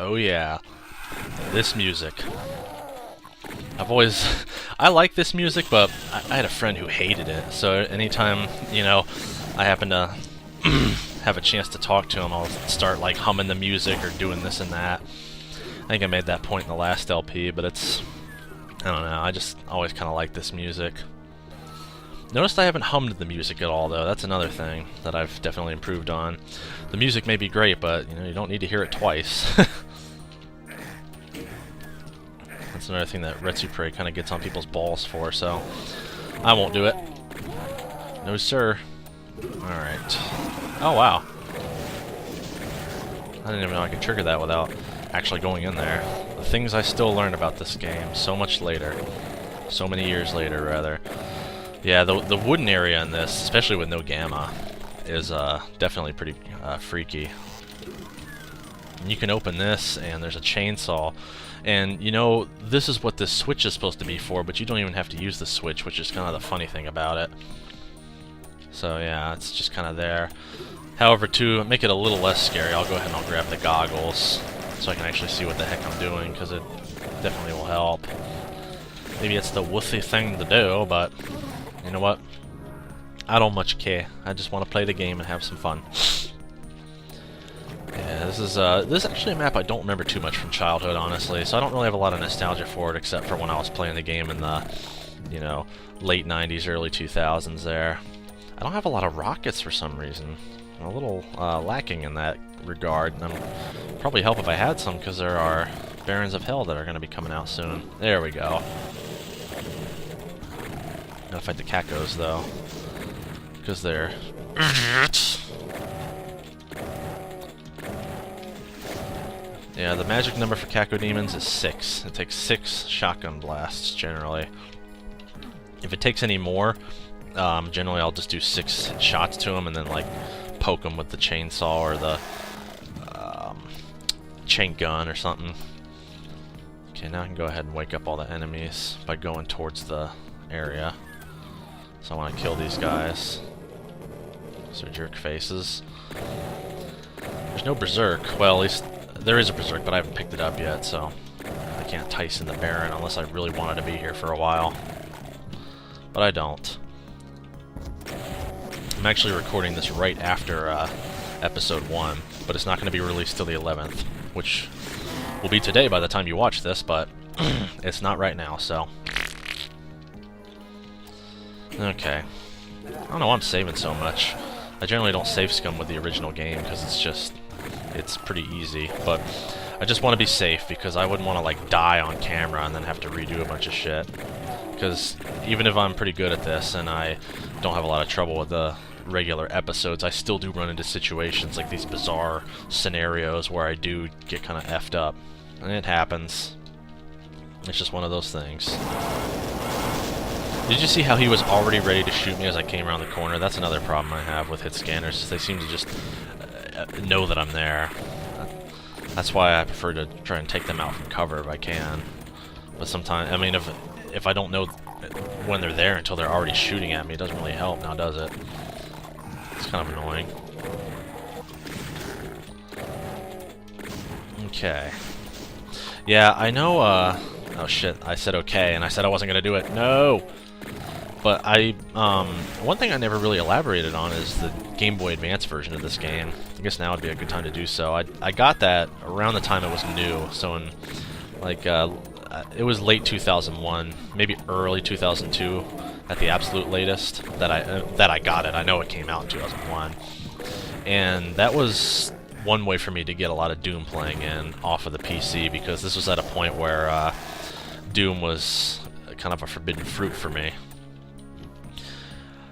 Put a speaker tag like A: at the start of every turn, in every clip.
A: Oh yeah, this music. I've always... I like this music, but I had a friend who hated it, so anytime, you know, I happen to have a chance to talk to him, I'll start, like, humming the music or doing this and that. I think I made that point in the last LP, but it's... I don't know, I just always kind of like this music. Notice I haven't hummed the music at all, though. That's another thing that I've definitely improved on. The music may be great, but, you know, you don't need to hear it twice. That's another thing that Retsupre kind of gets on people's balls for, so I won't do it. No, sir. Alright. Oh, wow. I didn't even know I could trigger that without actually going in there. The things I still learn about this game so much later. So many years later, rather. Yeah, the wooden area in this, especially with no gamma, is definitely pretty freaky. And you can open this, and there's a chainsaw. And, you know, this is what this switch is supposed to be for, but you don't even have to use the switch, which is kind of the funny thing about it. So, yeah, it's just kind of there. However, to make it a little less scary, I'll go ahead and I'll grab the goggles so I can actually see what the heck I'm doing, because it definitely will help. Maybe it's the wussy thing to do, but you know what? I don't much care. I just want to play the game and have some fun. Yeah, this is actually a map I don't remember too much from childhood, honestly, so I don't really have a lot of nostalgia for it, except for when I was playing the game in the, you know, late 90s, early 2000s there. I don't have a lot of rockets for some reason. I'm a little lacking in that regard, and it'd probably help if I had some, because there are Barons of Hell that are going to be coming out soon. There we go. Gotta fight the Cacos, though, because they're idiots. Yeah, the magic number for Caco Demons is 6. It takes 6 shotgun blasts, generally. If it takes any more, generally I'll just do 6 shots to them and then, like, poke them with the chainsaw or the chain gun or something. Okay, now I can go ahead and wake up all the enemies by going towards the area. So I want to kill these guys. These are jerk faces. There's no Berserk. Well, at least there is a Berserk, but I haven't picked it up yet, so I can't Tyson the Baron unless I really wanted to be here for a while. But I don't. I'm actually recording this right after episode 1, but it's not going to be released till the 11th, which will be today by the time you watch this, but it's not right now, so... Okay. I don't know why I'm saving so much. I generally don't save scum with the original game, because it's pretty easy, but I just want to be safe, because I wouldn't want to, like, die on camera and then have to redo a bunch of shit. Because even if I'm pretty good at this, and I don't have a lot of trouble with the regular episodes, I still do run into situations like these bizarre scenarios where I do get kind of effed up. And it happens. It's just one of those things. Did you see how he was already ready to shoot me as I came around the corner? That's another problem I have with hit scanners. They seem to just know that I'm there. That's why I prefer to try and take them out from cover if I can. But sometimes, I mean, if I don't know when they're there until they're already shooting at me, it doesn't really help now, does it? It's kind of annoying. Okay. Yeah, I know, oh shit, I said okay, and I said I wasn't gonna do it. No! But one thing I never really elaborated on is the Game Boy Advance version of this game. I guess now would be a good time to do so. I got that around the time it was new, so in, like, it was late 2001, maybe early 2002 at the absolute latest that I got it. I know it came out in 2001. And that was one way for me to get a lot of Doom playing in off of the PC, because this was at a point where Doom was kind of a forbidden fruit for me.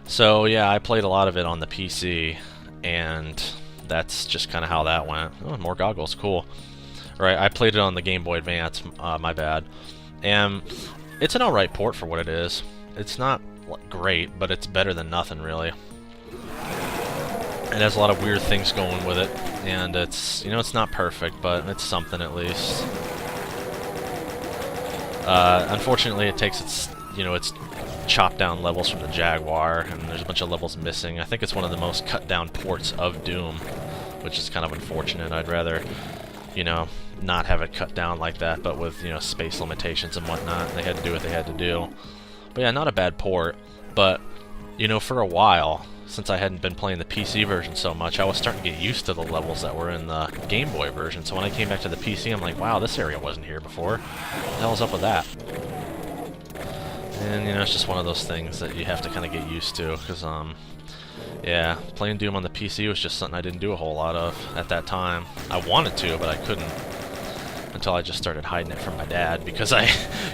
A: So yeah, I played a lot of it on the PC, and that's just kind of how that went. Oh, more goggles, cool. Right, I played it on the Game Boy Advance, my bad. And it's an alright port for what it is. It's not great, but it's better than nothing, really. It has a lot of weird things going with it, and it's, you know, it's not perfect, but it's something at least. Unfortunately, it takes its, you know, its chopped down levels from the Jaguar, and there's a bunch of levels missing. I think it's one of the most cut down ports of Doom, which is kind of unfortunate. I'd rather you know, not have it cut down like that, but with, you know, space limitations and whatnot. They had to do what they had to do. But yeah, not a bad port. But, you know, for a while, since I hadn't been playing the PC version so much, I was starting to get used to the levels that were in the Game Boy version. So when I came back to the PC, I'm like, wow, this area wasn't here before. What the hell's up with that? And, you know, it's just one of those things that you have to kind of get used to, because, yeah, playing Doom on the PC was just something I didn't do a whole lot of at that time. I wanted to, but I couldn't until I just started hiding it from my dad, because I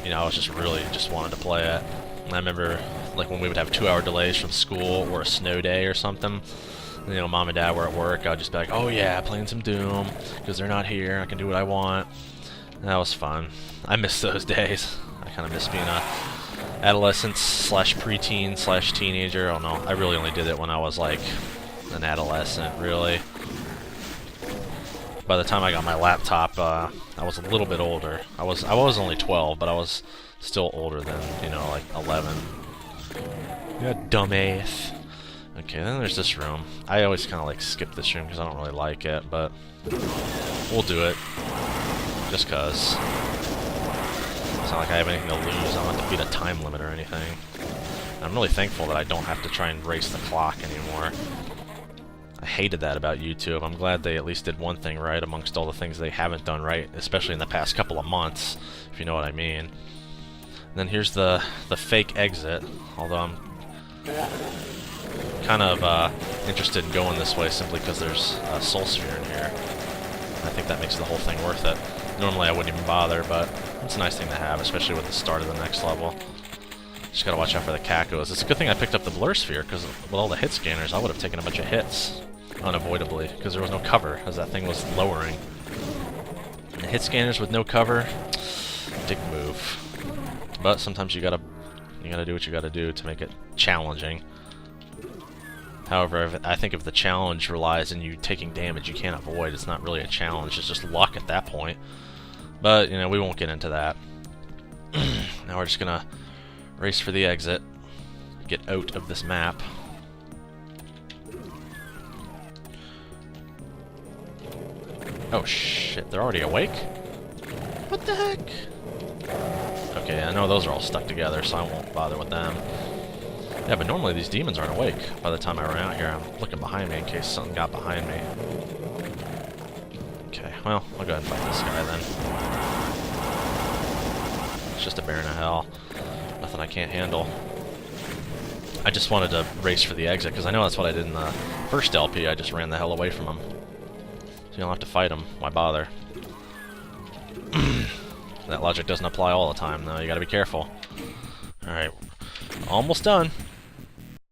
A: was just really just wanted to play it. And I remember, like, when we would have 2-hour delays from school or a snow day or something, you know, Mom and Dad were at work, I'd just be like, oh yeah, playing some Doom, because they're not here, I can do what I want. And that was fun. I miss those days. I kind of miss being a adolescent slash preteen slash teenager. I don't know. I really only did it when I was like an adolescent, really. By the time I got my laptop, I was a little bit older. I was only 12, but I was still older than, you know, like 11. Yeah, dumbass. Okay, then there's this room. I always kind of like skip this room because I don't really like it, but we'll do it just cause. It's not like I have anything to lose. I don't have to beat a time limit or anything. And I'm really thankful that I don't have to try and race the clock anymore. I hated that about YouTube. I'm glad they at least did one thing right amongst all the things they haven't done right, especially in the past couple of months, if you know what I mean. And then here's the fake exit, although I'm kind of interested in going this way simply because there's a soul sphere in here. I think that makes the whole thing worth it. Normally I wouldn't even bother, but it's a nice thing to have, especially with the start of the next level. Just gotta watch out for the cacos. It's a good thing I picked up the blur sphere, because with all the hit scanners, I would have taken a bunch of hits unavoidably, because there was no cover as that thing was lowering. And the hit scanners with no cover, dick move. But sometimes you gotta do what you gotta do to make it challenging. However, I think if the challenge relies on you taking damage you can't avoid, it's not really a challenge, it's just luck at that point. But, you know, we won't get into that. Now we're just gonna race for the exit, get out of this map. Oh shit, they're already awake? What the heck? Okay, I know those are all stuck together, so I won't bother with them. Yeah, but normally these demons aren't awake by the time I run out here. I'm looking behind me in case something got behind me. Okay, well, I'll go ahead and fight this guy then. It's just a baron of hell. Nothing I can't handle. I just wanted to race for the exit, because I know that's what I did in the first LP. I just ran the hell away from him. So you don't have to fight him. Why bother? That logic doesn't apply all the time, though. You gotta be careful. Alright. Almost done.